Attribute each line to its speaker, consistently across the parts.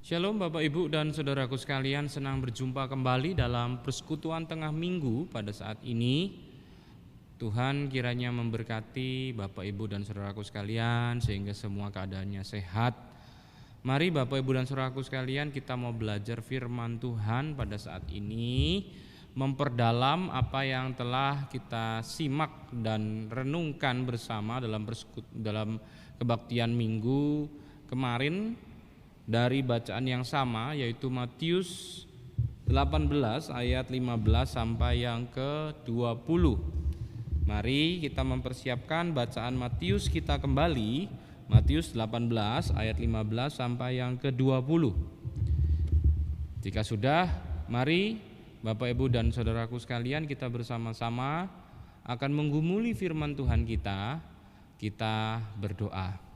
Speaker 1: Shalom Bapak Ibu dan Saudaraku sekalian, senang berjumpa kembali dalam persekutuan tengah minggu pada saat ini. Tuhan kiranya memberkati Bapak Ibu dan Saudaraku sekalian sehingga semua keadaannya sehat. Mari Bapak Ibu dan Saudaraku sekalian, kita mau belajar firman Tuhan pada saat ini, memperdalam apa yang telah kita simak dan renungkan bersama dalam kebaktian minggu kemarin. Dari bacaan yang sama, yaitu Matius 18 ayat 15 sampai yang ke-20. Mari kita mempersiapkan bacaan Matius kita kembali, Matius 18 ayat 15 sampai yang ke-20. Jika sudah, mari Bapak Ibu dan Saudaraku sekalian, kita bersama-sama akan menggumuli firman Tuhan kita berdoa.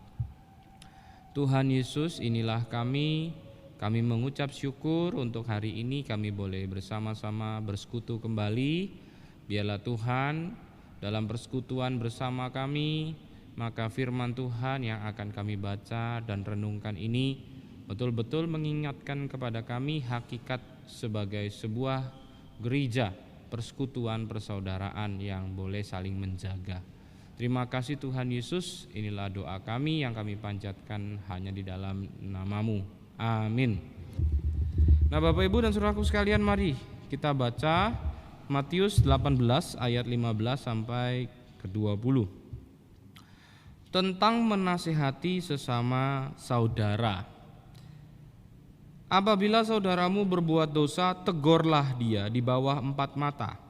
Speaker 1: Tuhan Yesus, inilah kami mengucap syukur untuk hari ini kami boleh bersama-sama bersekutu kembali. Biarlah Tuhan dalam persekutuan bersama kami, maka firman Tuhan yang akan kami baca dan renungkan ini betul-betul mengingatkan kepada kami hakikat sebagai sebuah gereja, persekutuan persaudaraan yang boleh saling menjaga. Terima kasih Tuhan Yesus, inilah doa kami yang kami panjatkan hanya di dalam nama-Mu. Amin. Nah Bapak Ibu dan Saudaraku sekalian, mari kita baca Matius 18 ayat 15 sampai ke-20. Tentang menasihati sesama saudara. Apabila saudaramu berbuat dosa, tegurlah dia di bawah 4 mata.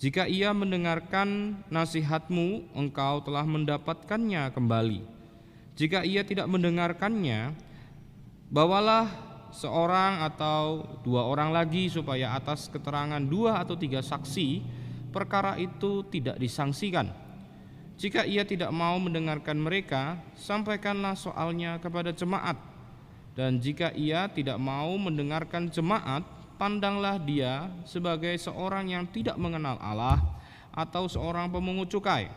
Speaker 1: Jika ia mendengarkan nasihatmu, engkau telah mendapatkannya kembali. Jika ia tidak mendengarkannya, bawalah seorang atau 2 orang lagi, supaya atas keterangan 2 atau 3 saksi perkara itu tidak disangsikan. Jika ia tidak mau mendengarkan mereka, sampaikanlah soalnya kepada jemaat. Dan jika ia tidak mau mendengarkan jemaat, pandanglah dia sebagai seorang yang tidak mengenal Allah atau seorang pemungut cukai.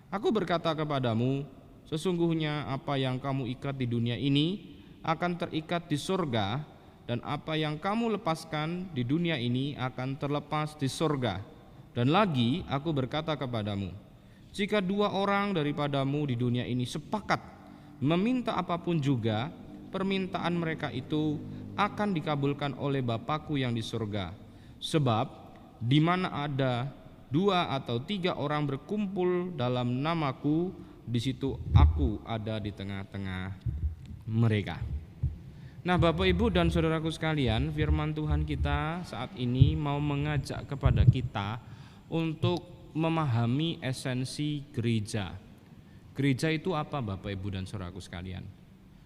Speaker 1: Aku berkata kepadamu, sesungguhnya apa yang kamu ikat di dunia ini akan terikat di surga, dan apa yang kamu lepaskan di dunia ini akan terlepas di surga. Dan lagi aku berkata kepadamu, jika 2 orang daripadamu di dunia ini sepakat meminta apapun juga, permintaan mereka itu akan dikabulkan oleh Bapakku yang di surga. Sebab di mana ada 2 atau 3 orang berkumpul dalam namaku, di situ aku ada di tengah-tengah mereka. Nah Bapak Ibu dan Saudaraku sekalian, firman Tuhan kita saat ini mau mengajak kepada kita untuk memahami esensi gereja. Gereja itu apa Bapak Ibu dan Saudaraku sekalian?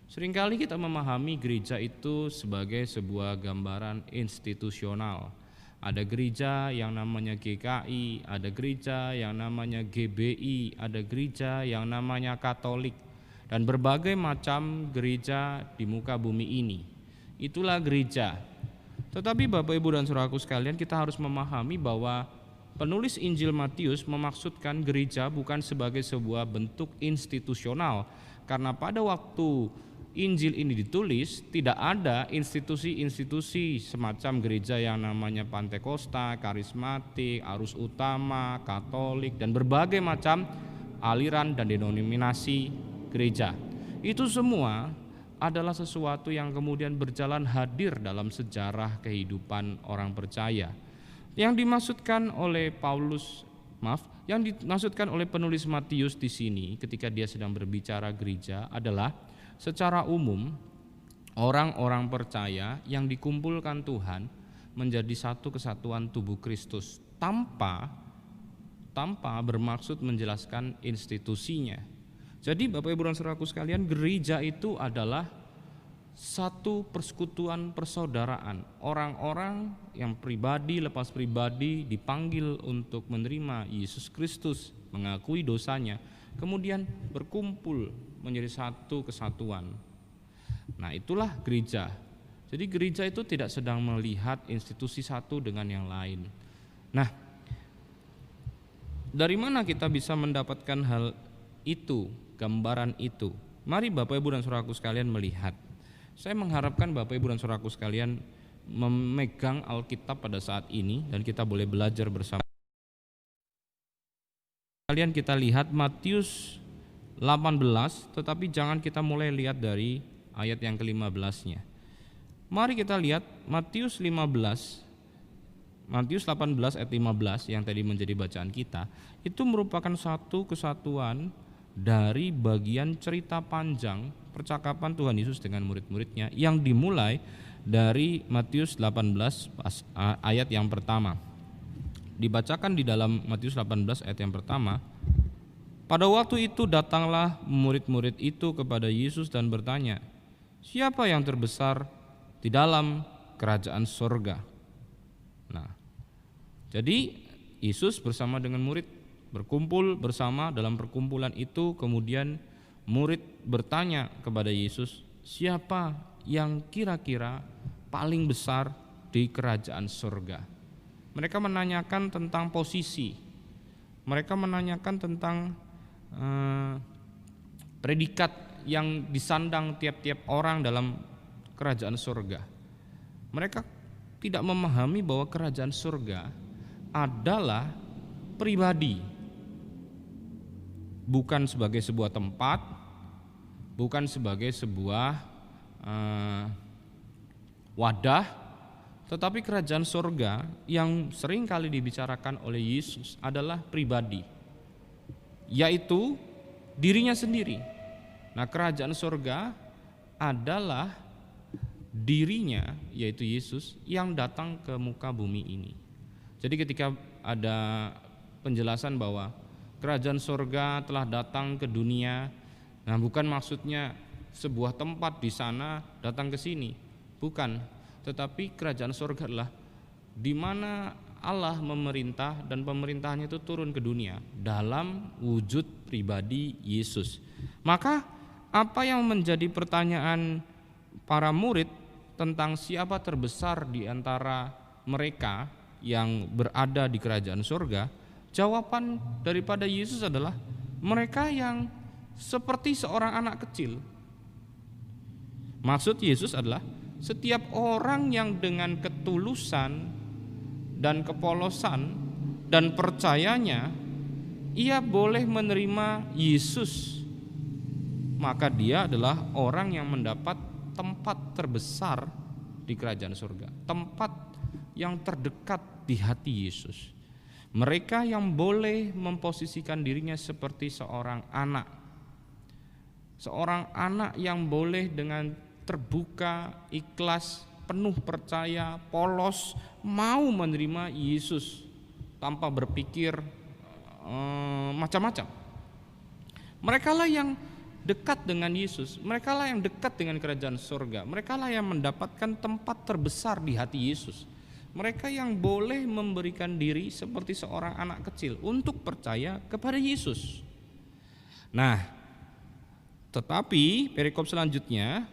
Speaker 1: Seringkali kita memahami gereja itu sebagai sebuah gambaran institusional. Ada gereja yang namanya GKI, ada gereja yang namanya GBI, ada gereja yang namanya Katolik, dan berbagai macam gereja di muka bumi ini. Itulah gereja. Tetapi Bapak Ibu dan Saudaraku sekalian, kita harus memahami bahwa penulis Injil Matius memaksudkan gereja bukan sebagai sebuah bentuk institusional, karena pada waktu Injil ini ditulis, tidak ada institusi-institusi semacam gereja yang namanya Pantekosta, Karismatik, Arus Utama, Katolik, dan berbagai macam aliran dan denominasi gereja. Itu semua adalah sesuatu yang kemudian berjalan hadir dalam sejarah kehidupan orang percaya. Yang dimaksudkan oleh yang dimaksudkan oleh penulis Matius di sini ketika dia sedang berbicara gereja adalah secara umum, orang-orang percaya yang dikumpulkan Tuhan menjadi satu kesatuan tubuh Kristus tanpa bermaksud menjelaskan institusinya. Jadi Bapak Ibu dan Saudaraku sekalian, gereja itu adalah satu persekutuan persaudaraan. Orang-orang yang pribadi lepas pribadi dipanggil untuk menerima Yesus Kristus, mengakui dosanya, kemudian berkumpul menjadi satu kesatuan. Nah itulah gereja. Jadi gereja itu tidak sedang melihat institusi satu dengan yang lain. Nah, dari mana kita bisa mendapatkan hal itu, gambaran itu? Mari Bapak Ibu dan Saudaraku sekalian melihat. Saya mengharapkan Bapak Ibu dan Saudaraku sekalian memegang Alkitab pada saat ini dan kita boleh belajar bersama. Kalian kita lihat Matius 18, tetapi jangan kita mulai lihat dari ayat yang ke-15-nya. Mari kita lihat Matius 18 ayat 15 yang tadi menjadi bacaan kita. Itu merupakan satu kesatuan dari bagian cerita panjang percakapan Tuhan Yesus dengan murid-muridnya yang dimulai dari Matius 18 ayat yang pertama. Dibacakan di dalam Matius 18 ayat yang pertama. Pada waktu itu datanglah murid-murid itu kepada Yesus dan bertanya, "Siapa yang terbesar di dalam kerajaan sorga?" Nah, jadi Yesus bersama dengan murid berkumpul bersama dalam perkumpulan itu, kemudian murid bertanya kepada Yesus, "Siapa yang kira-kira paling besar di kerajaan surga?" Mereka menanyakan tentang posisi, mereka menanyakan tentang predikat yang disandang tiap-tiap orang dalam kerajaan surga. Mereka tidak memahami bahwa kerajaan surga adalah pribadi, bukan sebagai sebuah tempat, bukan sebagai sebuah wadah, tetapi kerajaan surga yang sering kali dibicarakan oleh Yesus adalah pribadi, yaitu dirinya sendiri. Nah, kerajaan surga adalah dirinya, yaitu Yesus yang datang ke muka bumi ini. Jadi ketika ada penjelasan bahwa kerajaan surga telah datang ke dunia, nah bukan maksudnya sebuah tempat di sana datang ke sini, bukan. Tetapi kerajaan surga adalah di mana Allah memerintah dan pemerintahannya itu turun ke dunia dalam wujud pribadi Yesus. Maka apa yang menjadi pertanyaan para murid tentang siapa terbesar di antara mereka yang berada di kerajaan surga, jawaban daripada Yesus adalah mereka yang seperti seorang anak kecil. Maksud Yesus adalah setiap orang yang dengan ketulusan dan kepolosan dan percayanya ia boleh menerima Yesus, maka dia adalah orang yang mendapat tempat terbesar di kerajaan surga, tempat yang terdekat di hati Yesus. Mereka yang boleh memposisikan dirinya seperti seorang anak yang boleh dengan terbuka, ikhlas, penuh percaya, polos, mau menerima Yesus tanpa berpikir macam-macam. Merekalah yang dekat dengan Yesus, merekalah yang dekat dengan kerajaan surga, merekalah yang mendapatkan tempat terbesar di hati Yesus. Mereka yang boleh memberikan diri seperti seorang anak kecil untuk percaya kepada Yesus. Nah, tetapi perikop selanjutnya,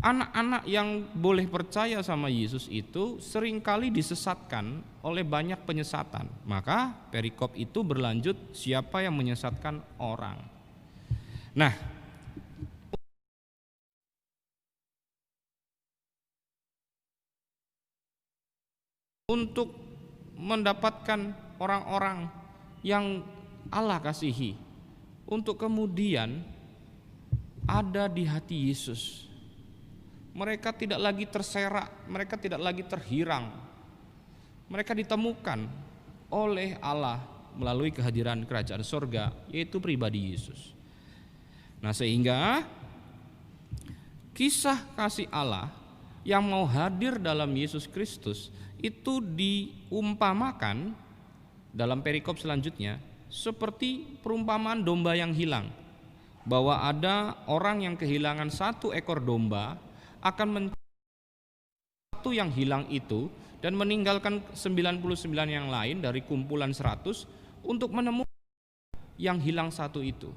Speaker 1: anak-anak yang boleh percaya sama Yesus itu seringkali disesatkan oleh banyak penyesatan. Maka perikop itu berlanjut, siapa yang menyesatkan orang. Nah, untuk mendapatkan orang-orang yang Allah kasihi, untuk kemudian ada di hati Yesus, mereka tidak lagi terserak, mereka tidak lagi terhirang, mereka ditemukan oleh Allah melalui kehadiran kerajaan surga, yaitu pribadi Yesus. Nah, sehingga kisah kasih Allah yang mau hadir dalam Yesus Kristus itu diumpamakan dalam perikop selanjutnya seperti perumpamaan domba yang hilang, bahwa ada orang yang kehilangan satu ekor domba akan mencari satu yang hilang itu dan meninggalkan 99 yang lain dari kumpulan 100 untuk menemukan yang hilang satu itu.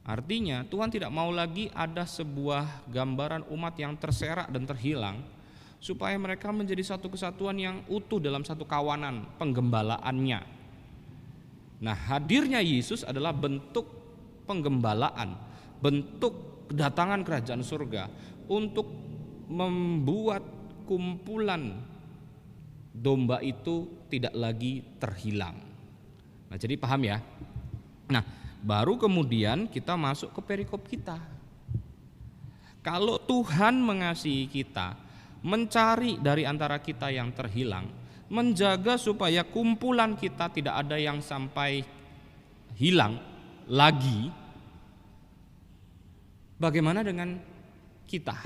Speaker 1: Artinya Tuhan tidak mau lagi ada sebuah gambaran umat yang terserak dan terhilang, supaya mereka menjadi satu kesatuan yang utuh dalam satu kawanan penggembalaannya. Nah, hadirnya Yesus adalah bentuk penggembalaan, bentuk kedatangan kerajaan surga, untuk membuat kumpulan domba itu tidak lagi terhilang. Nah, jadi paham ya? Nah, baru kemudian kita masuk ke perikop kita. Kalau Tuhan mengasihi kita, mencari dari antara kita yang terhilang, menjaga supaya kumpulan kita tidak ada yang sampai hilang lagi, bagaimana dengan kita?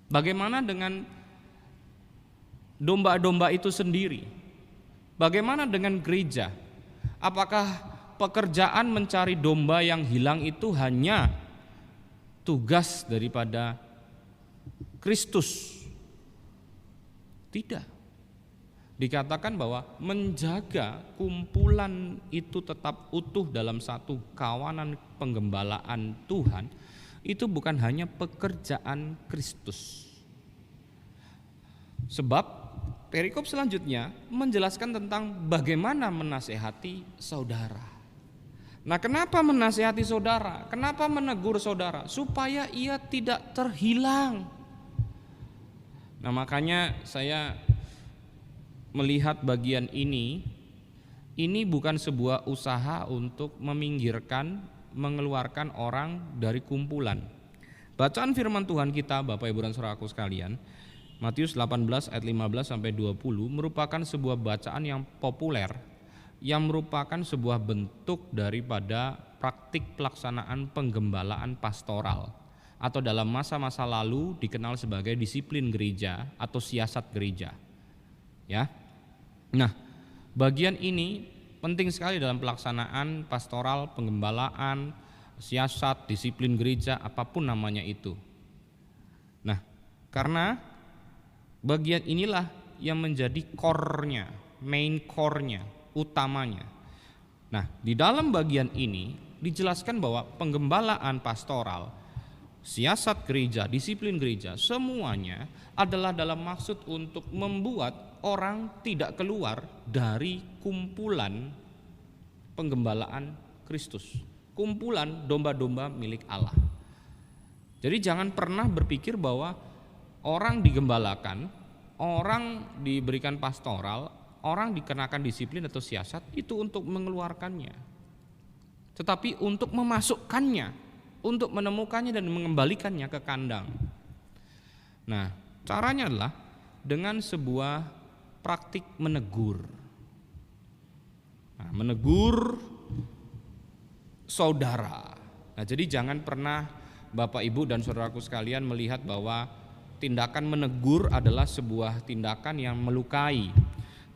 Speaker 1: Bagaimana dengan domba-domba itu sendiri? Bagaimana dengan gereja? Apakah pekerjaan mencari domba yang hilang itu hanya tugas daripada Kristus? Tidak. Dikatakan bahwa menjaga kumpulan itu tetap utuh dalam satu kawanan penggembalaan Tuhan itu bukan hanya pekerjaan Kristus. Sebab perikop selanjutnya menjelaskan tentang bagaimana menasehati saudara. Nah, kenapa menasehati saudara? Kenapa menegur saudara? Supaya ia tidak terhilang. Nah, makanya saya melihat bagian ini bukan sebuah usaha untuk meminggirkan, mengeluarkan orang dari kumpulan. Bacaan firman Tuhan kita, Bapak Ibu dan Saudaraku sekalian, Matius 18 ayat 15 sampai 20 merupakan sebuah bacaan yang populer, yang merupakan sebuah bentuk daripada praktik pelaksanaan penggembalaan pastoral atau dalam masa-masa lalu dikenal sebagai disiplin gereja atau siasat gereja. Ya. Nah, bagian ini penting sekali dalam pelaksanaan pastoral, penggembalaan, siasat, disiplin gereja, apapun namanya itu. Nah, karena bagian inilah yang menjadi core-nya, main core-nya, utamanya. Nah, di dalam bagian ini dijelaskan bahwa penggembalaan pastoral, siasat gereja, disiplin gereja, semuanya adalah dalam maksud untuk membuat orang tidak keluar dari kumpulan penggembalaan Kristus, kumpulan domba-domba milik Allah. Jadi jangan pernah berpikir bahwa orang digembalakan, orang diberikan pastoral, orang dikenakan disiplin atau siasat itu untuk mengeluarkannya, tetapi untuk memasukkannya, untuk menemukannya dan mengembalikannya ke kandang. Nah, caranya adalah dengan sebuah praktik menegur. Nah, menegur saudara. Nah, jadi jangan pernah Bapak Ibu dan saudaraku sekalian melihat bahwa tindakan menegur adalah sebuah tindakan yang melukai,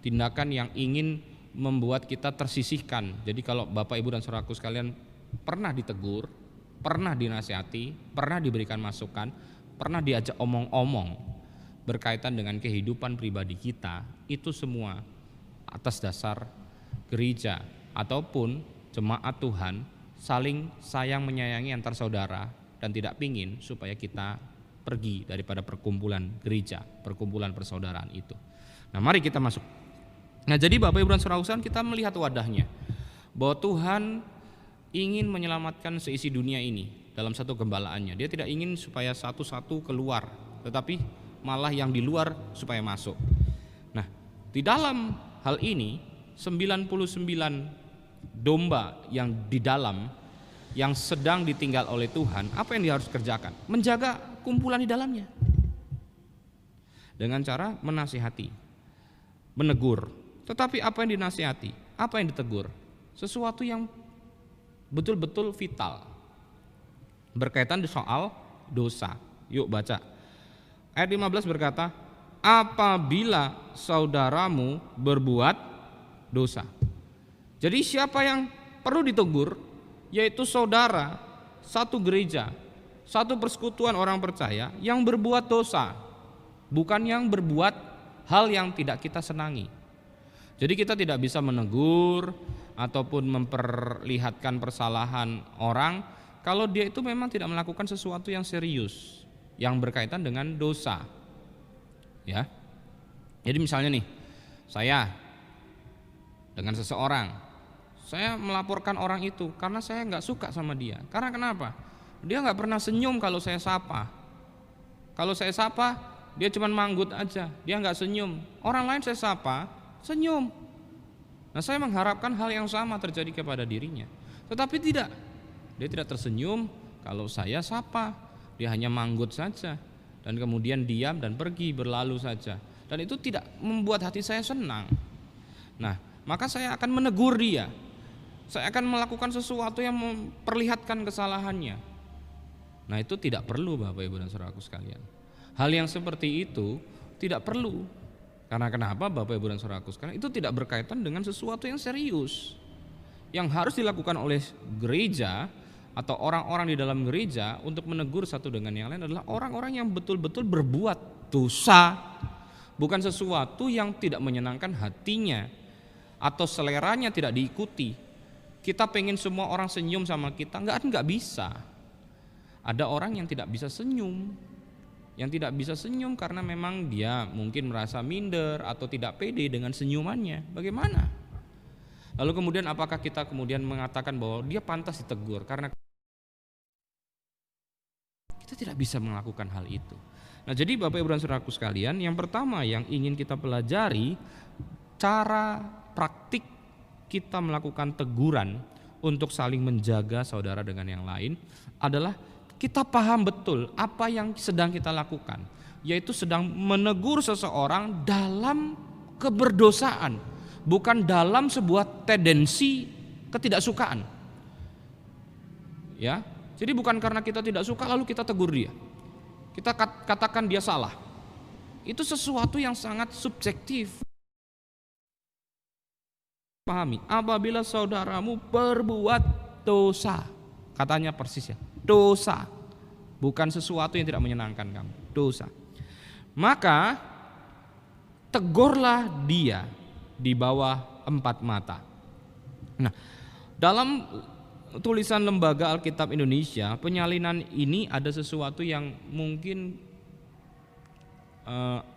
Speaker 1: tindakan yang ingin membuat kita tersisihkan. Jadi kalau Bapak Ibu dan saudaraku sekalian pernah ditegur, pernah dinasihati, pernah diberikan masukan, pernah diajak omong-omong berkaitan dengan kehidupan pribadi kita, itu semua atas dasar gereja ataupun jemaat Tuhan saling sayang menyayangi antar saudara dan tidak pingin supaya kita pergi daripada perkumpulan gereja, perkumpulan persaudaraan itu. Nah, mari kita masuk. Nah, jadi Bapak Ibu dan Saudara sekalian, kita melihat wadahnya bahwa Tuhan ingin menyelamatkan seisi dunia ini dalam satu gembalaannya. Dia tidak ingin supaya satu-satu keluar, tetapi malah yang di luar supaya masuk. Nah, di dalam hal ini 99 domba yang di dalam yang sedang ditinggal oleh Tuhan, apa yang dia harus kerjakan? Menjaga kumpulan di dalamnya dengan cara menasihati, menegur. Tetapi apa yang dinasihati? Apa yang ditegur? Sesuatu yang betul-betul vital berkaitan soal dosa. Yuk baca. Ayat 15 berkata, apabila saudaramu berbuat dosa. Jadi siapa yang perlu ditegur? Yaitu saudara, satu gereja, satu persekutuan orang percaya yang berbuat dosa, bukan yang berbuat hal yang tidak kita senangi. Jadi kita tidak bisa menegur ataupun memperlihatkan persalahan orang kalau dia itu memang tidak melakukan sesuatu yang serius, yang berkaitan dengan dosa. Ya. Jadi misalnya nih, saya dengan seseorang, saya melaporkan orang itu karena saya nggak suka sama dia. Karena kenapa? Dia nggak pernah senyum kalau saya sapa. Kalau saya sapa, dia cuma manggut aja, dia nggak senyum. Orang lain saya sapa, senyum. Nah, saya mengharapkan hal yang sama terjadi kepada dirinya. Tetapi tidak. Dia tidak tersenyum kalau saya sapa. Dia hanya manggut saja. Dan kemudian diam dan pergi, berlalu saja. Dan itu tidak membuat hati saya senang. Nah, maka saya akan menegur dia. Saya akan melakukan sesuatu yang memperlihatkan kesalahannya. Nah, itu tidak perlu Bapak Ibu dan Saudaraku sekalian. Hal yang seperti itu tidak perlu. Karena kenapa Bapak Ibu dan Saudaraku sekalian? Itu tidak berkaitan dengan sesuatu yang serius. Yang harus dilakukan oleh gereja atau orang-orang di dalam gereja untuk menegur satu dengan yang lain adalah orang-orang yang betul-betul berbuat dosa. Bukan sesuatu yang tidak menyenangkan hatinya atau seleranya tidak diikuti. Kita pengen semua orang senyum sama kita, enggak bisa. Ada orang yang tidak bisa senyum. Yang tidak bisa senyum karena memang dia mungkin merasa minder atau tidak pede dengan senyumannya. Bagaimana? Lalu kemudian apakah kita kemudian mengatakan bahwa dia pantas ditegur karena kita tidak bisa melakukan hal itu. Nah, jadi Bapak Ibu dan Saudaraku sekalian, yang pertama yang ingin kita pelajari cara praktik kita melakukan teguran untuk saling menjaga saudara dengan yang lain adalah kita paham betul apa yang sedang kita lakukan, yaitu sedang menegur seseorang dalam keberdosaan, bukan dalam sebuah tendensi ketidaksukaan. Ya, jadi bukan karena kita tidak suka lalu kita tegur dia. Kita katakan dia salah. Itu sesuatu yang sangat subjektif. Pahami, apabila saudaramu berbuat dosa, katanya persis ya, dosa, bukan sesuatu yang tidak menyenangkan kamu, dosa. Maka tegurlah dia di bawah 4 mata. Nah, dalam tulisan Lembaga Alkitab Indonesia, penyalinan ini ada sesuatu yang mungkin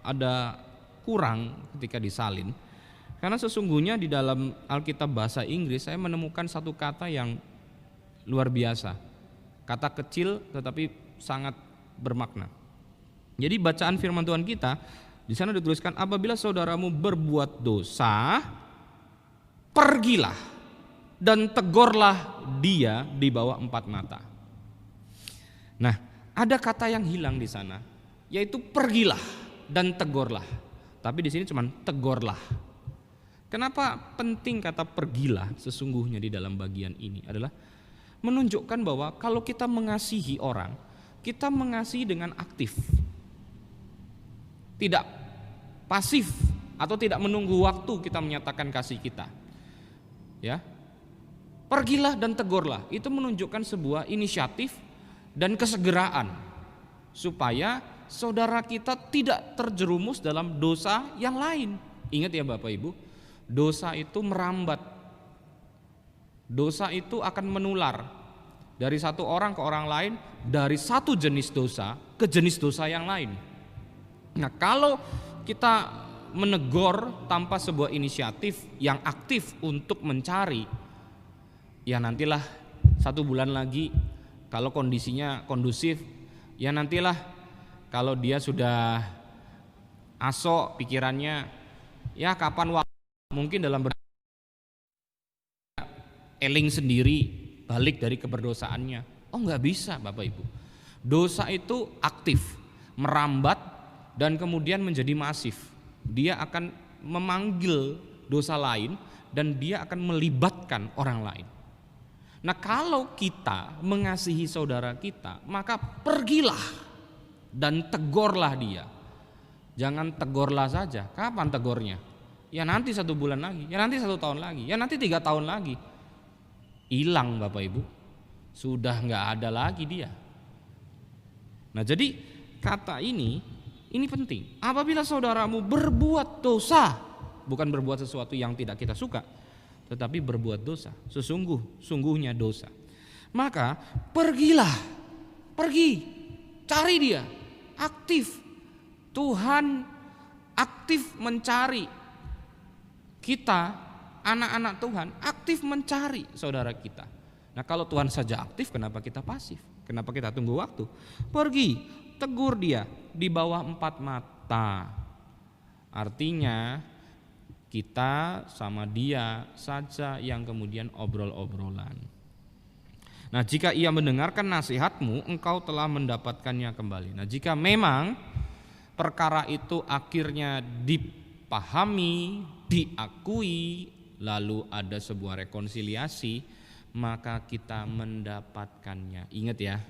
Speaker 1: ada kurang ketika disalin. Karena sesungguhnya di dalam Alkitab bahasa Inggris saya menemukan satu kata yang luar biasa. Kata kecil tetapi sangat bermakna. Jadi bacaan firman Tuhan kita di sana dituliskan, apabila saudaramu berbuat dosa, pergilah dan tegurlah dia di bawah 4 mata. Nah, ada kata yang hilang di sana, yaitu pergilah dan tegurlah. Tapi di sini cuma tegurlah. Kenapa penting kata pergilah sesungguhnya di dalam bagian ini adalah menunjukkan bahwa kalau kita mengasihi orang, kita mengasihi dengan aktif. Tidak pasif atau tidak menunggu waktu kita menyatakan kasih kita. Ya. Pergilah dan tegurlah, itu menunjukkan sebuah inisiatif dan kesegeraan supaya saudara kita tidak terjerumus dalam dosa yang lain. Ingat ya Bapak Ibu, dosa itu merambat. Dosa itu akan menular dari satu orang ke orang lain, dari satu jenis dosa ke jenis dosa yang lain. Nah, kalau kita menegur tanpa sebuah inisiatif yang aktif untuk mencari, ya nantilah 1 bulan lagi kalau kondisinya kondusif, ya nantilah kalau dia sudah asok pikirannya, ya kapan waktu mungkin dalam eling sendiri balik dari keberdosaannya. Oh, nggak bisa Bapak Ibu. Dosa itu aktif, merambat dan kemudian menjadi masif. Dia akan memanggil dosa lain dan dia akan melibatkan orang lain. Nah, kalau kita mengasihi saudara kita, maka pergilah dan tegurlah dia. Jangan tegurlah saja. Kapan tegurnya? Ya nanti 1 bulan lagi, ya nanti 1 tahun lagi, ya nanti 3 tahun lagi. Hilang Bapak Ibu, sudah nggak ada lagi dia. Nah, jadi kata ini penting. Apabila saudaramu berbuat dosa, bukan berbuat sesuatu yang tidak kita suka, tetapi berbuat dosa, sungguhnya dosa, maka pergilah, cari dia, aktif. Tuhan aktif mencari kita, anak-anak Tuhan aktif mencari saudara kita. Nah, kalau Tuhan saja aktif, kenapa kita pasif? Kenapa kita tunggu waktu? Pergi, tegur dia di bawah 4 mata. Artinya kita sama dia saja yang kemudian obrol-obrolan. Nah, jika ia mendengarkan nasihatmu, engkau telah mendapatkannya kembali. Nah, jika memang perkara itu akhirnya dipahami, diakui, lalu ada sebuah rekonsiliasi, maka kita mendapatkannya. Ingat ya,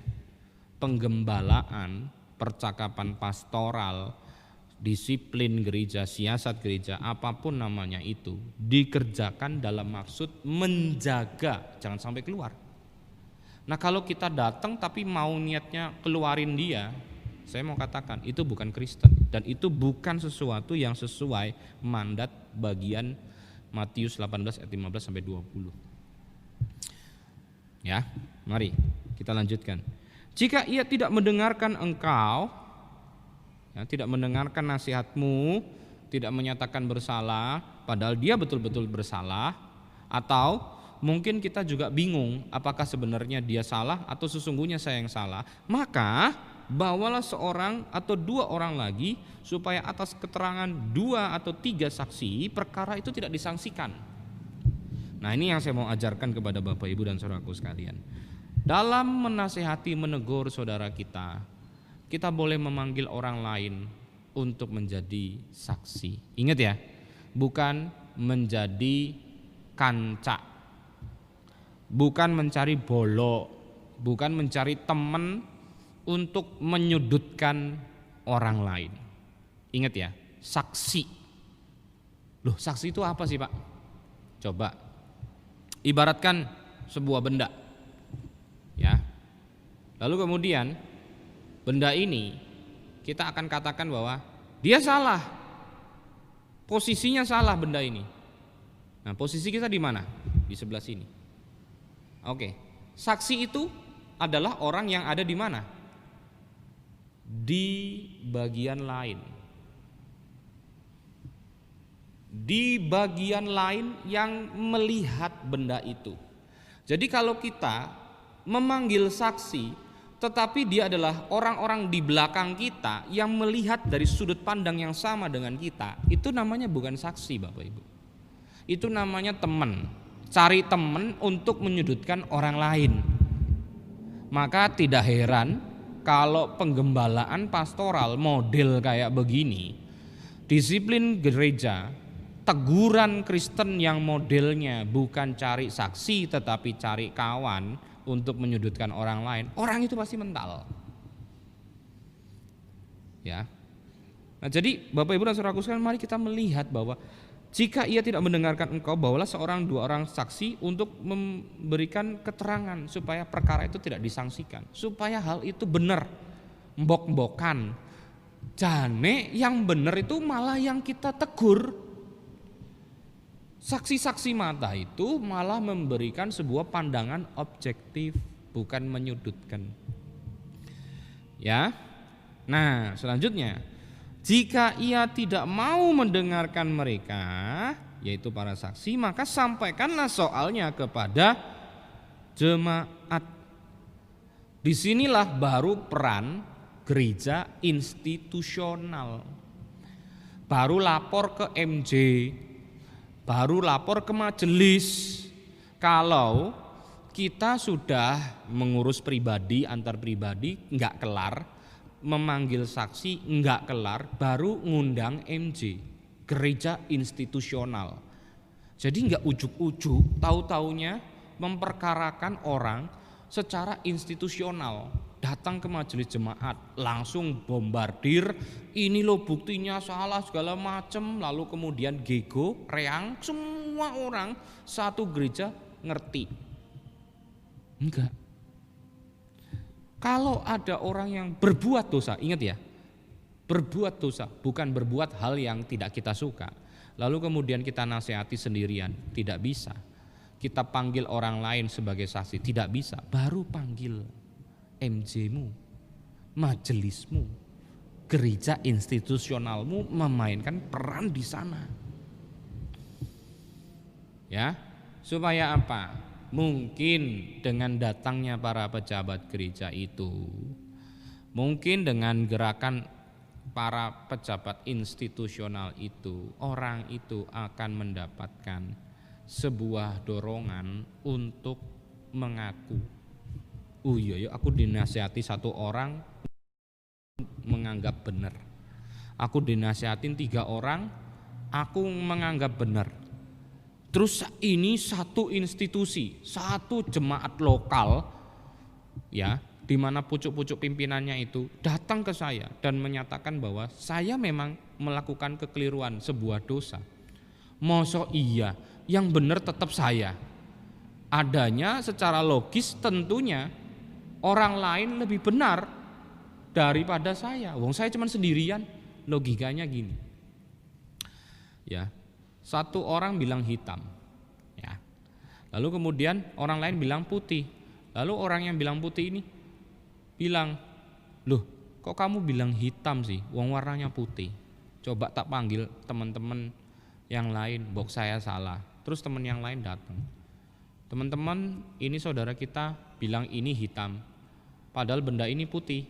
Speaker 1: penggembalaan, percakapan pastoral, disiplin gereja, siasat gereja, apapun namanya itu, dikerjakan dalam maksud menjaga, jangan sampai keluar. Nah, kalau kita datang tapi mau niatnya keluarin dia, saya mau katakan itu bukan Kristen, dan itu bukan sesuatu yang sesuai mandat bagian Matius 18 ayat 15 sampai 20. Ya, mari kita lanjutkan. Jika ia tidak mendengarkan engkau, ya, tidak mendengarkan nasihatmu, tidak menyatakan bersalah, padahal dia betul-betul bersalah, atau mungkin kita juga bingung apakah sebenarnya dia salah atau sesungguhnya saya yang salah, maka bawalah seorang atau 2 orang lagi, supaya atas keterangan 2 atau 3 saksi perkara itu tidak disangsikan. Nah, ini yang saya mau ajarkan kepada Bapak Ibu dan saudaraku sekalian. Dalam menasehati, menegur saudara kita, kita boleh memanggil orang lain untuk menjadi saksi. Ingat ya, bukan menjadi kancak, bukan mencari bolok, bukan mencari teman untuk menyudutkan orang lain. Ingat ya, saksi. Loh, saksi itu apa sih, Pak? Coba ibaratkan sebuah benda, ya. Lalu kemudian benda ini kita akan katakan bahwa dia salah, posisinya salah benda ini. Nah, posisi kita di mana? Di sebelah sini. Oke, saksi itu adalah orang yang ada di mana? Di bagian lain. Di bagian lain yang melihat benda itu. Jadi kalau kita memanggil saksi, tetapi dia adalah orang-orang di belakang kita yang melihat dari sudut pandang yang sama dengan kita, itu namanya bukan saksi, Bapak Ibu. Itu namanya teman. Cari teman untuk menyudutkan orang lain. Maka tidak heran kalau penggembalaan pastoral model kayak begini, disiplin gereja, teguran Kristen yang modelnya bukan cari saksi tetapi cari kawan untuk menyudutkan orang lain, orang itu pasti mental. Ya. Nah, jadi Bapak Ibu dan saudaraku sekalian, mari kita melihat bahwa jika ia tidak mendengarkan engkau, bawalah 1-2 orang saksi untuk memberikan keterangan supaya perkara itu tidak disangsikan, supaya hal itu benar. Mbok-mbokan, jane yang benar itu malah yang kita tegur. Saksi-saksi mata itu malah memberikan sebuah pandangan objektif, bukan menyudutkan. Ya. Nah, selanjutnya, jika ia tidak mau mendengarkan mereka, yaitu para saksi, maka sampaikanlah soalnya kepada jemaat. Disinilah baru peran gereja institusional. Baru lapor ke MJ, baru lapor ke majelis. Kalau kita sudah mengurus pribadi, antar pribadi enggak kelar, memanggil saksi enggak kelar, baru ngundang MJ, gereja institusional. Jadi enggak ujuk-ujuk, tahu-taunya memperkarakan orang secara institusional. Datang ke majelis jemaat, langsung bombardir, ini loh buktinya salah segala macam, lalu kemudian gego, reang, semua orang satu gereja ngerti. Enggak. Kalau ada orang yang berbuat dosa, ingat ya, berbuat dosa, bukan berbuat hal yang tidak kita suka, lalu kemudian kita nasihati sendirian, tidak bisa. Kita panggil orang lain sebagai saksi, tidak bisa. Baru panggil MJ-mu, majelismu, gereja institusionalmu memainkan peran di sana. Ya, supaya apa? Mungkin dengan datangnya para pejabat gereja itu Mungkin dengan gerakan para pejabat institusional itu, orang itu akan mendapatkan sebuah dorongan untuk mengaku, oh iya, aku dinasihati satu orang menganggap benar, aku dinasihatin 3 orang, aku menganggap benar. Terus ini satu institusi, satu jemaat lokal, ya, di mana pucuk-pucuk pimpinannya itu datang ke saya dan menyatakan bahwa saya memang melakukan kekeliruan, sebuah dosa. Masa iya, yang benar tetap saya. Adanya secara logis tentunya orang lain lebih benar daripada saya. Wong saya cuma sendirian, logikanya gini. Ya, satu orang bilang hitam, ya. Lalu kemudian orang lain bilang putih. Lalu orang yang bilang putih ini bilang, loh kok kamu bilang hitam sih, wong warnanya putih. Coba tak panggil teman-teman yang lain, bok saya salah. Terus teman yang lain datang, teman-teman ini saudara kita bilang ini hitam, padahal benda ini putih.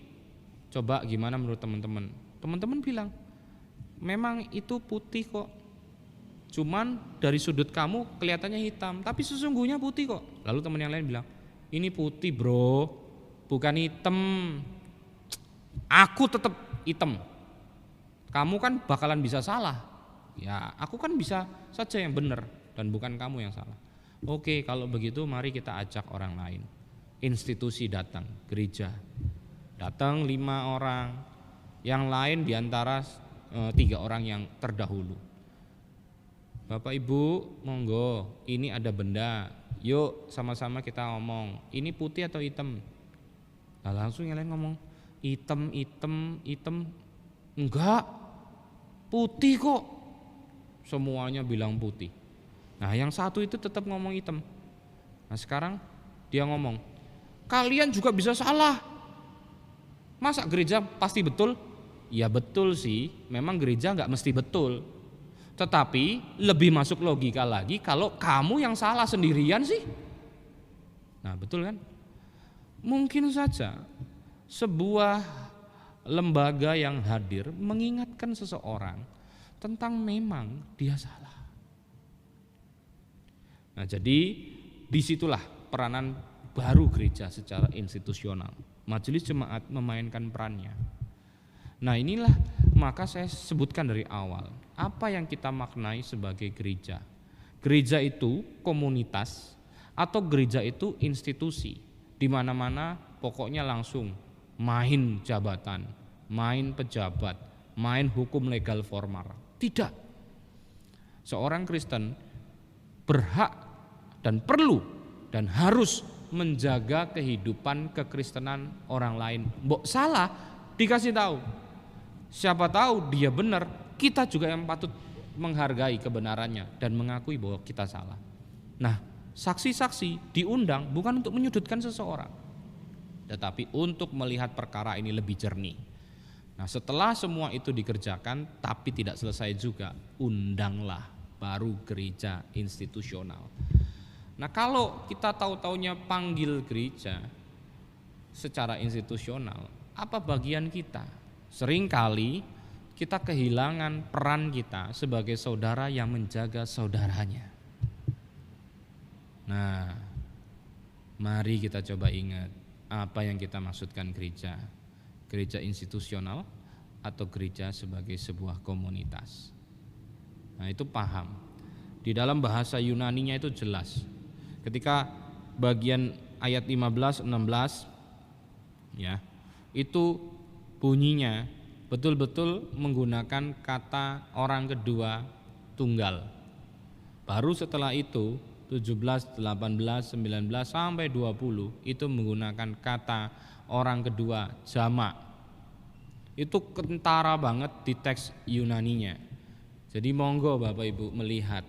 Speaker 1: Coba gimana menurut teman-teman? Teman-teman bilang, memang itu putih kok, cuman dari sudut kamu kelihatannya hitam, tapi sesungguhnya putih kok. Lalu teman yang lain bilang, ini putih bro, bukan hitam. Aku tetap hitam. Kamu kan bakalan bisa salah. Ya, aku kan bisa saja yang benar dan bukan kamu yang salah. Oke, kalau begitu mari kita ajak orang lain. Institusi datang, gereja datang 5 orang, yang lain diantara 3 orang yang terdahulu. Bapak Ibu, monggo, ini ada benda, yuk sama-sama kita ngomong, ini putih atau hitam? Nah, langsung yang lain ngomong, hitam, enggak, putih kok. Semuanya bilang putih. Nah, yang satu itu tetap ngomong hitam. Nah, sekarang dia ngomong, kalian juga bisa salah. Masa gereja pasti betul? Ya betul sih, memang gereja nggak mesti betul. Tetapi lebih masuk logika lagi kalau kamu yang salah sendirian sih. Nah, betul kan? Mungkin saja sebuah lembaga yang hadir mengingatkan seseorang tentang memang dia salah. Nah, jadi disitulah peranan baru gereja secara institusional. Majelis jemaat memainkan perannya. Nah, inilah maka saya sebutkan dari awal, apa yang kita maknai sebagai gereja. Gereja itu komunitas atau gereja itu institusi, di mana-mana pokoknya langsung main jabatan, main pejabat, main hukum legal formal. Tidak. Seorang Kristen berhak dan perlu dan harus menjaga kehidupan kekristenan orang lain. Mbok salah dikasih tahu. Siapa tahu dia benar, kita juga yang patut menghargai kebenarannya dan mengakui bahwa kita salah. Nah, saksi-saksi diundang bukan untuk menyudutkan seseorang, tetapi untuk melihat perkara ini lebih jernih. Nah, setelah semua itu dikerjakan tapi tidak selesai juga, undanglah baru gereja institusional. Nah, kalau kita tahu-taunya panggil gereja secara institusional, apa bagian kita? Seringkali kita kehilangan peran kita sebagai saudara yang menjaga saudaranya. Nah, mari kita coba ingat apa yang kita maksudkan gereja. Gereja institusional atau gereja sebagai sebuah komunitas. Nah, itu paham. Di dalam bahasa Yunaninya itu jelas. Ketika bagian ayat 15-16 ya, itu bunyinya betul-betul menggunakan kata orang kedua tunggal. Baru setelah itu 17, 18, 19 sampai 20 itu menggunakan kata orang kedua jamak. Itu kentara banget di teks Yunaninya. Jadi monggo Bapak Ibu melihat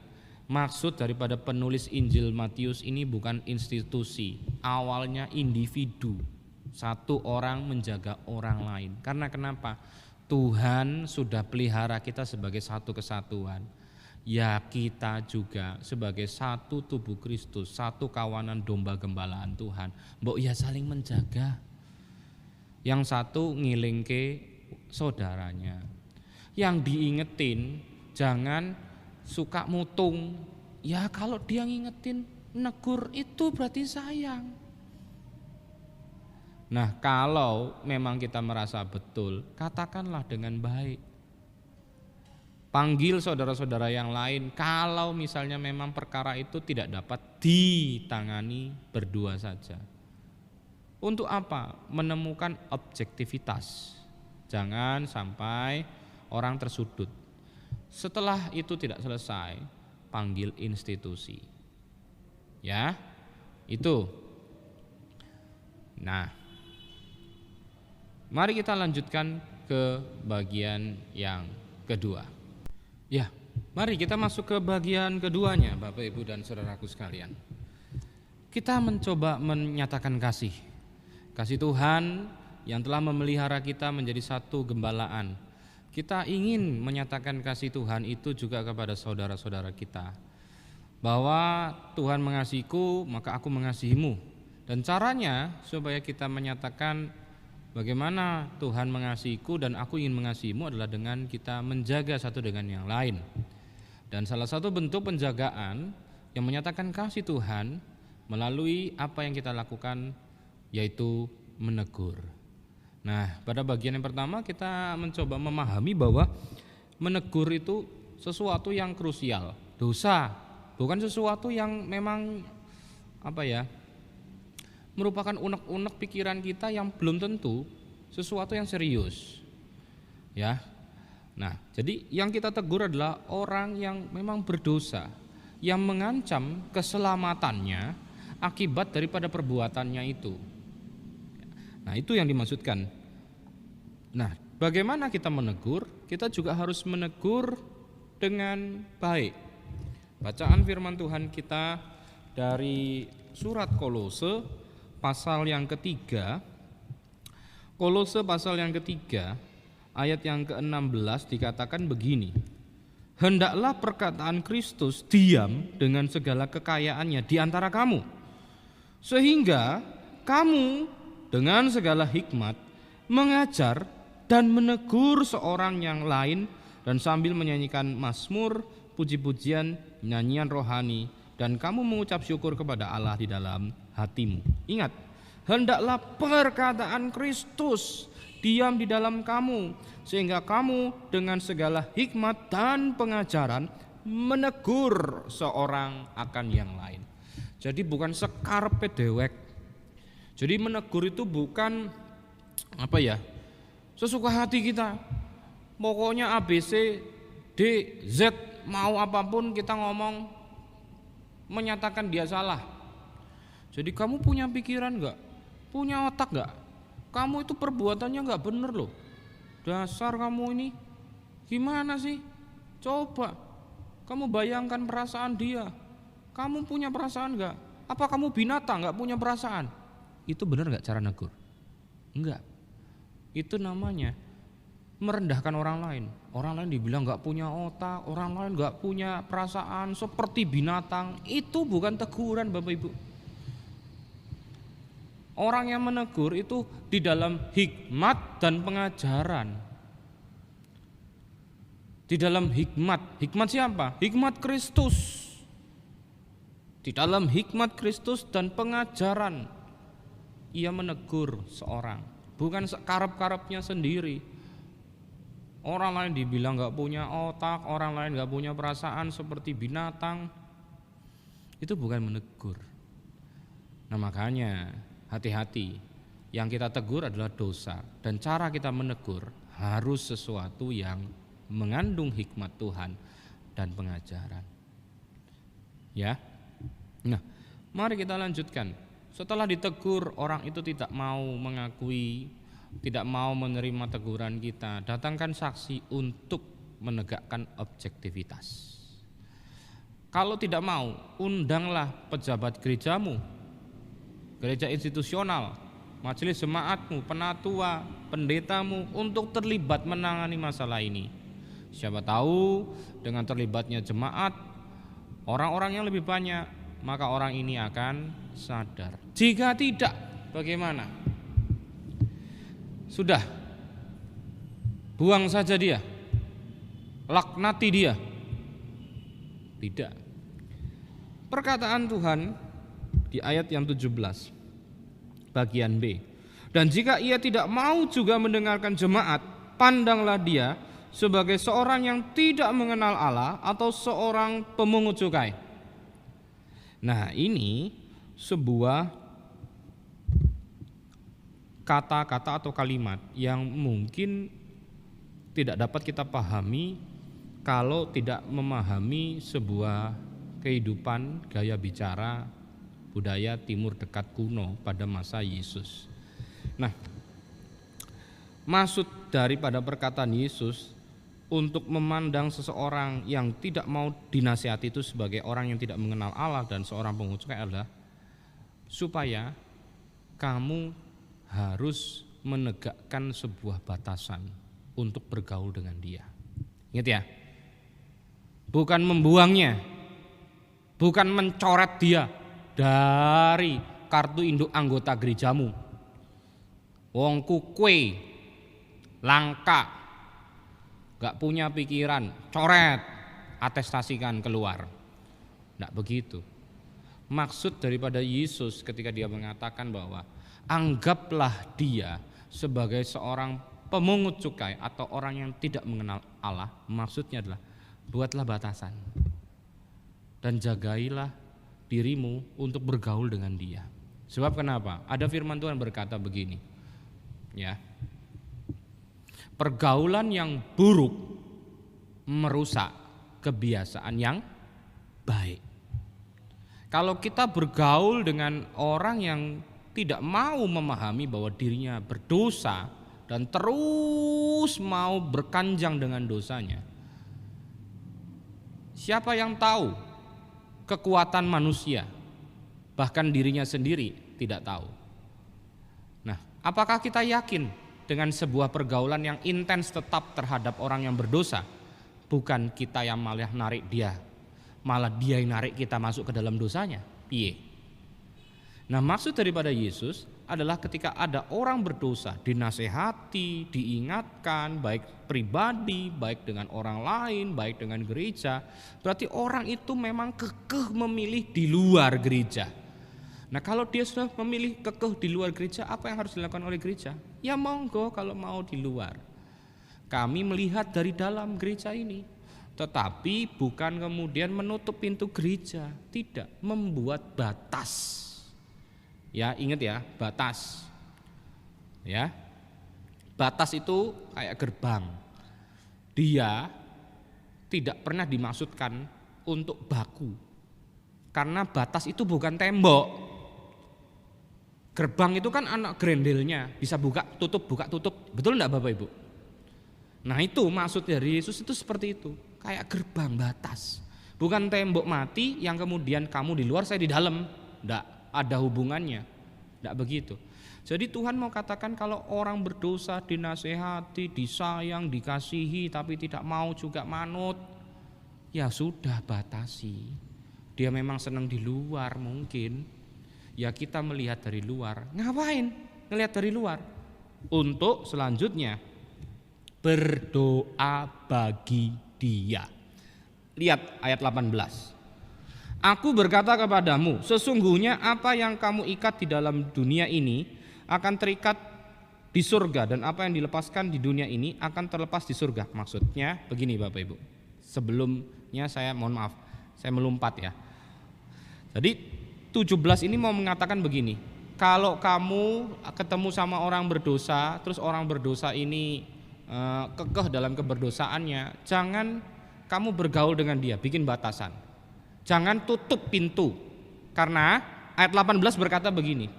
Speaker 1: maksud daripada penulis Injil Matius ini bukan institusi, awalnya individu. Satu orang menjaga orang lain. Karena kenapa? Tuhan sudah pelihara kita sebagai satu kesatuan. Ya, kita juga sebagai satu tubuh Kristus, satu kawanan domba gembalaan Tuhan. Mbok ya saling menjaga. yang satu ngilingke saudaranya. Yang diingetin jangan suka mutung. Ya kalau dia ngingetin, negur, itu berarti sayang. Nah kalau memang kita merasa betul, katakanlah dengan baik. Panggil saudara-saudara yang lain kalau misalnya memang perkara itu tidak dapat ditangani berdua saja. Untuk apa? Menemukan objektivitas. Jangan sampai orang tersudut. Setelah itu tidak selesai, panggil institusi. Ya, itu. Nah, mari kita lanjutkan ke bagian yang kedua. Ya, mari kita masuk ke bagian keduanya, Bapak Ibu dan saudaraku sekalian. Kita mencoba menyatakan kasih. Kasih Tuhan yang telah memelihara kita menjadi satu gembalaan. Kita ingin menyatakan kasih Tuhan itu juga kepada saudara-saudara kita. Bahwa Tuhan mengasihiku, maka aku mengasihimu. Dan caranya supaya kita menyatakan bagaimana Tuhan mengasihiku dan aku ingin mengasihimu adalah dengan kita menjaga satu dengan yang lain. Dan salah satu bentuk penjagaan yang menyatakan kasih Tuhan melalui apa yang kita lakukan yaitu menegur. Nah, pada bagian yang pertama kita mencoba memahami bahwa menegur itu sesuatu yang krusial. Dosa bukan sesuatu yang memang merupakan unek-unek pikiran kita yang belum tentu sesuatu yang serius. Ya. Nah, jadi yang kita tegur adalah orang yang memang berdosa, yang mengancam keselamatannya akibat daripada perbuatannya itu. Nah, itu yang dimaksudkan. Nah, bagaimana kita menegur? Kita juga harus menegur dengan baik. Bacaan firman Tuhan kita dari surat Kolose pasal yang ketiga. Kolose pasal yang ketiga ayat yang ke-16 dikatakan begini. Hendaklah perkataan Kristus diam dengan segala kekayaannya di antara kamu, sehingga kamu dengan segala hikmat mengajar dan menegur seorang yang lain dan sambil menyanyikan mazmur, puji-pujian, nyanyian rohani, dan kamu mengucap syukur kepada Allah di dalam hatimu. Ingat, hendaklah perkataan Kristus diam di dalam kamu, sehingga kamu dengan segala hikmat dan pengajaran menegur seorang akan yang lain. Jadi bukan sekarepe dewek. Jadi menegur itu bukan sesuka hati kita. Pokoknya A, B, C, D, Z, mau apapun kita ngomong menyatakan dia salah. Jadi kamu punya pikiran enggak? Punya otak enggak? Kamu itu perbuatannya enggak bener loh. Dasar kamu ini gimana sih? Coba kamu bayangkan perasaan dia. Kamu punya perasaan enggak? Apa kamu binatang enggak punya perasaan? Itu benar enggak cara negur? Enggak. Itu namanya merendahkan orang lain. Orang lain dibilang enggak punya otak, orang lain enggak punya perasaan seperti binatang. Itu bukan teguran, Bapak Ibu. Orang yang menegur itu di dalam hikmat dan pengajaran. Di dalam hikmat. Hikmat siapa? Hikmat Kristus. Di dalam hikmat Kristus dan pengajaran ia menegur seorang, bukan sekarep-karepnya sendiri. Orang lain dibilang gak punya otak, orang lain gak punya perasaan seperti binatang. Itu bukan menegur. Nah makanya hati-hati, yang kita tegur adalah dosa. Dan cara kita menegur harus sesuatu yang mengandung hikmat Tuhan dan pengajaran. Ya. Nah, mari kita lanjutkan. Setelah ditegur, orang itu tidak mau mengakui, tidak mau menerima teguran kita. Datangkan saksi untuk menegakkan objektivitas. Kalau tidak mau, undanglah pejabat gerejamu, gereja institusional, majelis jemaatmu, penatua, pendetamu untuk terlibat menangani masalah ini. Siapa tahu dengan terlibatnya jemaat, orang-orang yang lebih banyak, maka orang ini akan sadar. Jika tidak, bagaimana? Sudah, buang saja dia, laknati dia. Tidak. Perkataan Tuhan di ayat yang 17 bagian B. Dan jika ia tidak mau juga mendengarkan jemaat, pandanglah dia sebagai seorang yang tidak mengenal Allah atau seorang pemungut cukai. Nah, ini sebuah kata-kata atau kalimat yang mungkin tidak dapat kita pahami kalau tidak memahami sebuah kehidupan gaya bicara budaya Timur Dekat kuno pada masa Yesus. Nah, maksud daripada perkataan Yesus untuk memandang seseorang yang tidak mau dinasihati itu sebagai orang yang tidak mengenal Allah dan seorang pemungut cukai adalah supaya kamu harus menegakkan sebuah batasan untuk bergaul dengan dia. Ingat ya, bukan membuangnya, bukan mencoret dia dari kartu induk anggota gerejamu. Wong kukwe, langka, gak punya pikiran, coret, atestasikan keluar. Gak begitu. Maksud daripada Yesus ketika dia mengatakan bahwa anggaplah dia sebagai seorang pemungut cukai atau orang yang tidak mengenal Allah, maksudnya adalah buatlah batasan dan jagailah dirimu untuk bergaul dengan dia. Sebab kenapa? Ada firman Tuhan berkata begini, ya, pergaulan yang buruk merusak kebiasaan yang baik. Kalau kita bergaul dengan orang yang tidak mau memahami bahwa dirinya berdosa dan terus mau berkanjang dengan dosanya, siapa yang tahu kekuatan manusia, bahkan dirinya sendiri tidak tahu. Nah, apakah kita yakin dengan sebuah pergaulan yang intens tetap terhadap orang yang berdosa? Bukan kita yang malah narik dia, malah dia yang narik kita masuk ke dalam dosanya. Piye? Nah, maksud daripada Yesus adalah ketika ada orang berdosa dinasehati, diingatkan, baik pribadi, baik dengan orang lain, baik dengan gereja, berarti orang itu memang kekeh memilih di luar gereja. Nah, kalau dia sudah memilih kekeh di luar gereja, apa yang harus dilakukan oleh gereja? Ya monggo kalau mau di luar. Kami melihat dari dalam gereja ini, tetapi bukan kemudian menutup pintu gereja, tidak, membuat batas. Ya, ingat ya, batas. Ya. Batas itu kayak gerbang. Dia tidak pernah dimaksudkan untuk baku. Karena batas itu bukan tembok. Gerbang itu kan anak grendelnya, bisa buka tutup. Betul enggak Bapak Ibu? Nah, itu maksud dari Yesus itu seperti itu. Kayak gerbang batas. Bukan tembok mati yang kemudian kamu di luar, saya di dalam. Enggak ada hubungannya. Enggak begitu. Jadi Tuhan mau katakan kalau orang berdosa dinasehati, disayang, dikasihi tapi tidak mau juga manut, ya sudah batasi. Dia memang senang di luar mungkin. Ya kita melihat dari luar. Ngapain? Ngelihat dari luar. Untuk selanjutnya berdoa bagi dia. Lihat ayat 18. Aku berkata kepadamu, sesungguhnya apa yang kamu ikat di dalam dunia ini akan terikat di surga, dan apa yang dilepaskan di dunia ini akan terlepas di surga. Maksudnya begini Bapak Ibu. Sebelumnya saya mohon maaf, saya melompat ya. Jadi 17 ini mau mengatakan begini. Kalau kamu ketemu sama orang berdosa, terus orang berdosa ini kekeh dalam keberdosaannya, jangan kamu bergaul dengan dia, bikin batasan. Jangan tutup pintu. Karena ayat 18 berkata begini.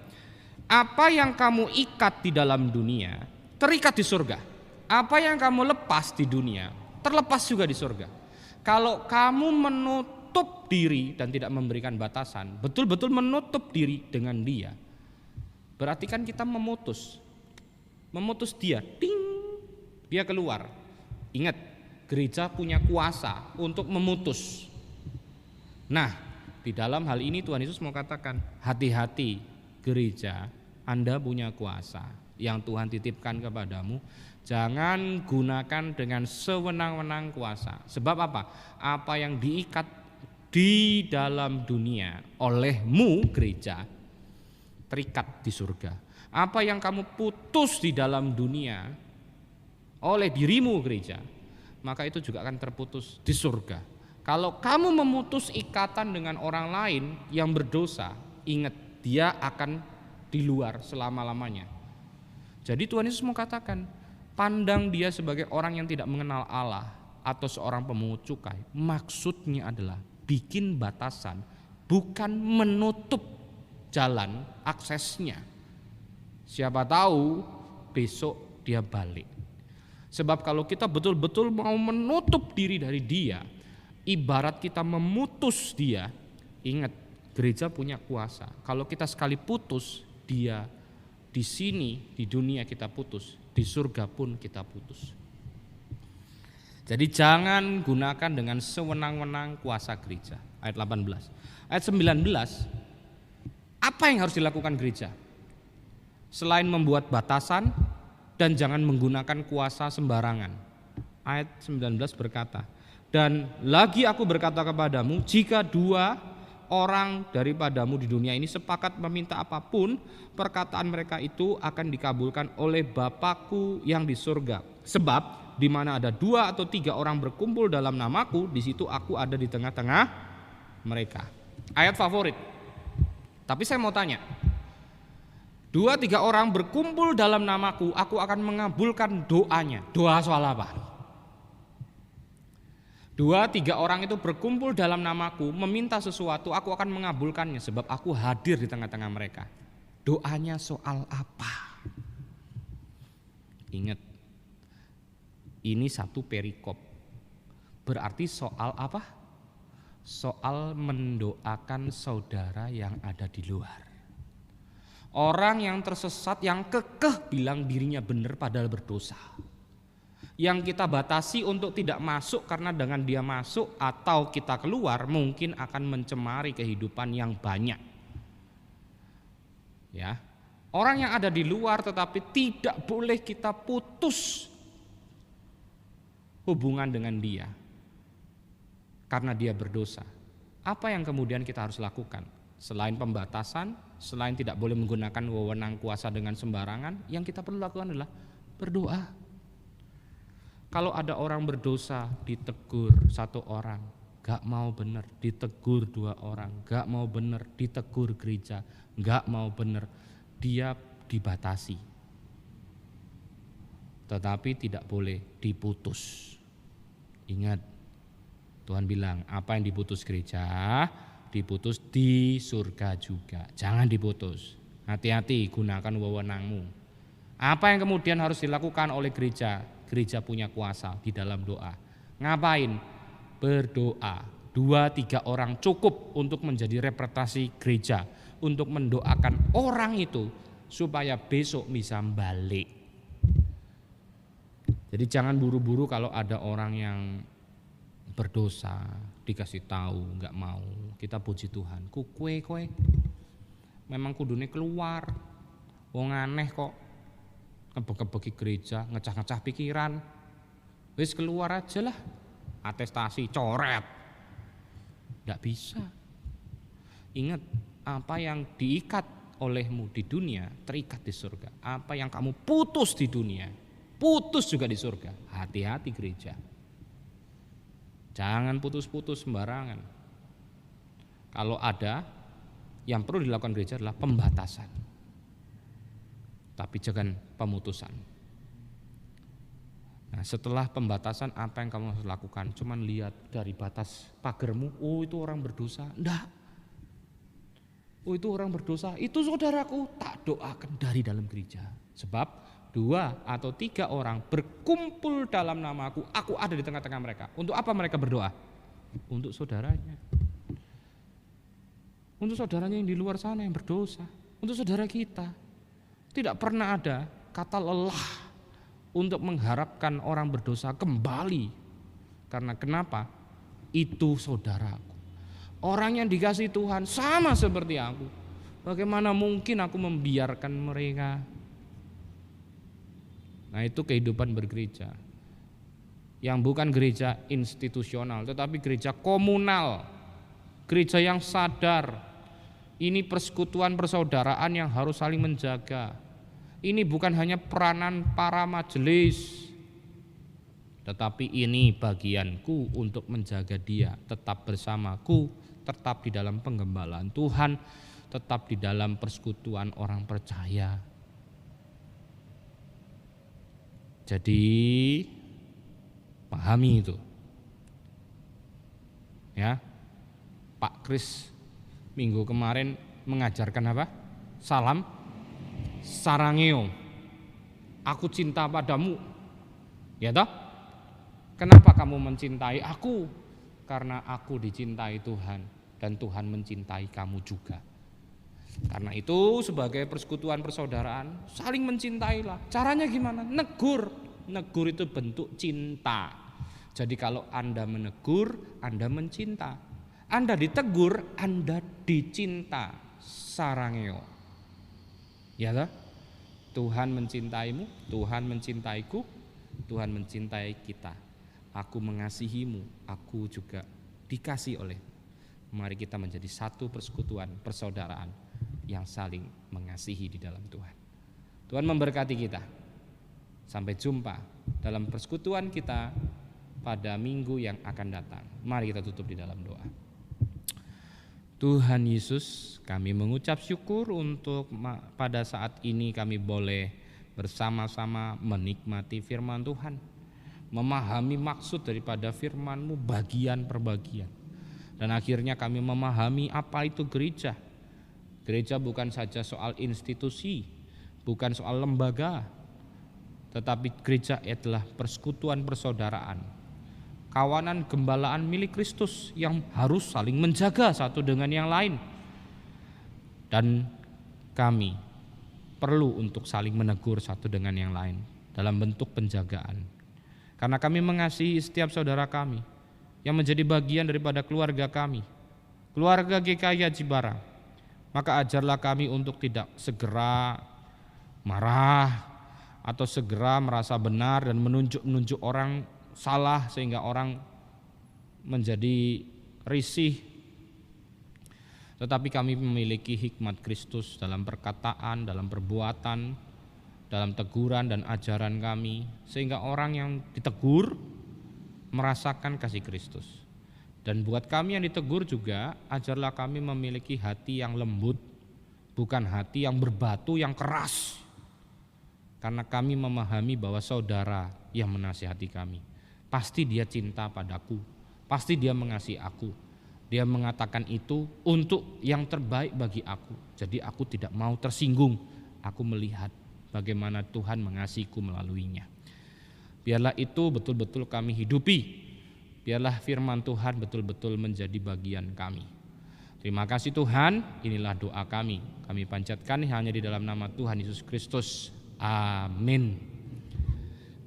Speaker 1: Apa yang kamu ikat di dalam dunia terikat di surga. Apa yang kamu lepas di dunia terlepas juga di surga. Kalau kamu menutup diri dan tidak memberikan batasan, betul-betul menutup diri dengan dia, berarti kan kita memutus dia, ding, dia keluar. Ingat, gereja punya kuasa untuk memutus. Nah, di dalam hal ini Tuhan Yesus mau katakan, hati-hati gereja, Anda punya kuasa. yang Tuhan titipkan kepadamu, jangan gunakan dengan sewenang-wenang kuasa. Sebab apa? Apa yang diikat di dalam dunia olehmu gereja, terikat di surga. Apa yang kamu putus di dalam dunia oleh dirimu gereja, maka itu juga akan terputus di surga. Kalau kamu memutus ikatan dengan orang lain yang berdosa, ingat dia akan di luar selama-lamanya. Jadi Tuhan Yesus mau katakan, pandang dia sebagai orang yang tidak mengenal Allah atau seorang pemungut cukai. Maksudnya adalah bikin batasan, bukan menutup jalan aksesnya. Siapa tahu besok dia balik. Sebab kalau kita betul-betul mau menutup diri dari dia, ibarat kita memutus dia. Ingat, gereja punya kuasa. Kalau kita sekali putus, dia di sini, di dunia kita putus, di surga pun kita putus. Jadi jangan gunakan dengan sewenang-wenang kuasa gereja. Ayat 18. Ayat 19, apa yang harus dilakukan gereja? Selain membuat batasan dan jangan menggunakan kuasa sembarangan. Ayat 19 berkata, dan lagi aku berkata kepadamu, jika dua orang daripadamu di dunia ini sepakat meminta apapun, perkataan mereka itu akan dikabulkan oleh Bapakku yang di surga. Sebab di mana ada 2 atau 3 orang berkumpul dalam namaku, di situ aku ada di tengah-tengah mereka. Ayat favorit. Tapi saya mau tanya, 2-3 orang berkumpul dalam namaku, aku akan mengabulkan doanya. Doa soal apa? 2-3 orang itu berkumpul dalam namaku, meminta sesuatu, aku akan mengabulkannya, sebab aku hadir di tengah-tengah mereka. Doanya soal apa? Ingat, ini satu perikop. Berarti soal apa? Soal mendoakan saudara yang ada di luar. Orang yang tersesat, yang kekeh bilang dirinya benar padahal berdosa. Yang kita batasi untuk tidak masuk karena dengan dia masuk atau kita keluar mungkin akan mencemari kehidupan yang banyak. Ya. Orang yang ada di luar tetapi tidak boleh kita putus hubungan dengan dia karena dia berdosa. Apa yang kemudian kita harus lakukan? Selain pembatasan, selain tidak boleh menggunakan wewenang kuasa dengan sembarangan, yang kita perlu lakukan adalah berdoa. Kalau ada orang berdosa, ditegur 1 orang, gak mau benar, ditegur 2 orang, gak mau benar, ditegur gereja, gak mau benar, dia dibatasi. Tetapi tidak boleh diputus. Ingat, Tuhan bilang apa yang diputus gereja, diputus di surga juga. Jangan diputus. Hati-hati, gunakan wewenangmu. Apa yang kemudian harus dilakukan oleh gereja? Gereja punya kuasa di dalam doa. Ngapain? Berdoa. 2-3 orang cukup untuk menjadi representasi gereja, untuk mendoakan orang itu supaya besok bisa balik. Jadi jangan buru-buru kalau ada orang yang berdosa, dikasih tahu nggak mau. Kita puji Tuhan, kowe memang kudune keluar, wong aneh kok, ngebeki gereja, ngecah-ngecah pikiran, wis keluar aja lah, atestasi coret, nggak bisa. Ingat, apa yang diikat olehmu di dunia terikat di surga. Apa yang kamu putus di dunia, putus juga di surga. Hati-hati gereja. Jangan putus-putus sembarangan. Kalau ada, yang perlu dilakukan gereja adalah pembatasan. Tapi jangan pemutusan. Nah, setelah pembatasan apa yang kamu harus lakukan? Cuman lihat dari batas pagermu, oh itu orang berdosa. Enggak. Oh itu orang berdosa, itu saudaraku, tak doakan dari dalam gereja. Sebab 2 atau 3 orang berkumpul dalam namaku, aku ada di tengah-tengah mereka. Untuk apa mereka berdoa? Untuk saudaranya. Untuk saudaranya yang di luar sana yang berdosa. Untuk saudara kita. Tidak pernah ada kata lelah untuk mengharapkan orang berdosa kembali. Karena kenapa? Itu saudaraku. Orang yang dikasih Tuhan sama seperti aku. Bagaimana mungkin aku membiarkan mereka? Nah, itu kehidupan bergereja. Yang bukan gereja institusional, tetapi gereja komunal. Gereja yang sadar, ini persekutuan persaudaraan yang harus saling menjaga. Ini bukan hanya peranan para majelis, tetapi ini bagianku untuk menjaga dia tetap bersamaku, tetap di dalam penggembalaan Tuhan, tetap di dalam persekutuan orang percaya. Jadi pahami itu. Ya. Pak Kris minggu kemarin mengajarkan apa? Salam sarangeo. Aku cinta padamu. Ya toh? Kenapa kamu mencintai aku? Karena aku dicintai Tuhan dan Tuhan mencintai kamu juga. Karena itu sebagai persekutuan persaudaraan saling mencintailah. Caranya gimana? Negur. Negur itu bentuk cinta. Jadi kalau Anda menegur, Anda mencinta. Anda ditegur, Anda dicinta. Sarangeo. Ya toh? Tuhan mencintaimu, Tuhan mencintaiku, Tuhan mencintai kita. Aku mengasihimu, aku juga dikasih oleh. Mari kita menjadi satu persekutuan persaudaraan yang saling mengasihi di dalam Tuhan. Tuhan memberkati kita. Sampai jumpa dalam persekutuan kita pada minggu yang akan datang. Mari kita tutup di dalam doa. Tuhan Yesus, kami mengucap syukur untuk pada saat ini kami boleh bersama-sama menikmati firman Tuhan, memahami maksud daripada firman-Mu bagian per bagian. Dan akhirnya kami memahami apa itu gereja. Gereja bukan saja soal institusi, bukan soal lembaga, tetapi gereja adalah persekutuan persaudaraan. Kawanan gembalaan milik Kristus yang harus saling menjaga satu dengan yang lain. Dan kami perlu untuk saling menegur satu dengan yang lain dalam bentuk penjagaan. Karena kami mengasihi setiap saudara kami yang menjadi bagian daripada keluarga kami, keluarga GKI Ajibara. Maka ajarlah kami untuk tidak segera marah atau segera merasa benar dan menunjuk orang salah sehingga orang menjadi risih. Tetapi kami memiliki hikmat Kristus dalam perkataan, dalam perbuatan, dalam teguran dan ajaran kami, sehingga orang yang ditegur merasakan kasih Kristus. Dan buat kami yang ditegur juga, ajarlah kami memiliki hati yang lembut, bukan hati yang berbatu, yang keras. Karena kami memahami bahwa saudara yang menasihati kami, pasti dia cinta padaku, pasti dia mengasihi aku. Dia mengatakan itu untuk yang terbaik bagi aku. Jadi aku tidak mau tersinggung. Aku melihat bagaimana Tuhan mengasihiku melaluinya. Biarlah itu betul-betul kami hidupi. Biarlah firman Tuhan betul-betul menjadi bagian kami. Terima kasih Tuhan, inilah doa kami. Kami panjatkan hanya di dalam nama Tuhan Yesus Kristus. Amin.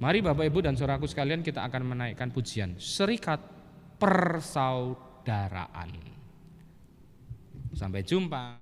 Speaker 1: Mari Bapak Ibu dan saudaraku sekalian, kita akan menaikkan pujian Serikat Persaudaraan. Sampai jumpa.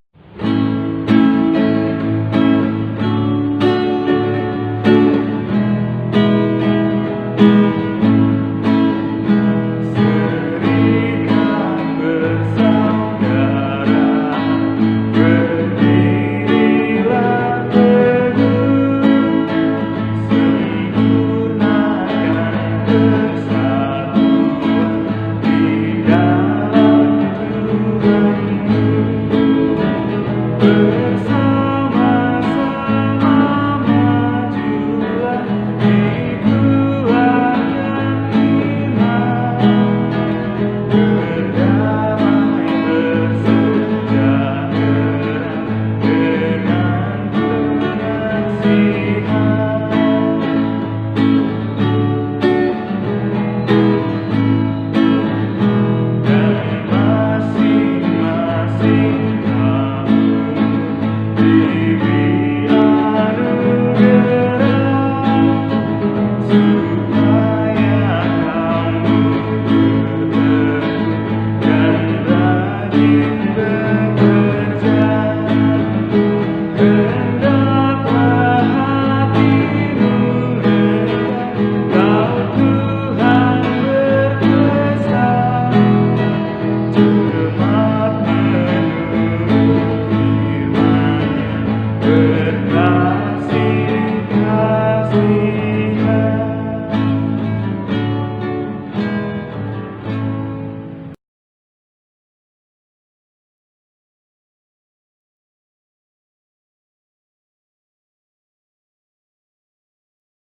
Speaker 2: berkat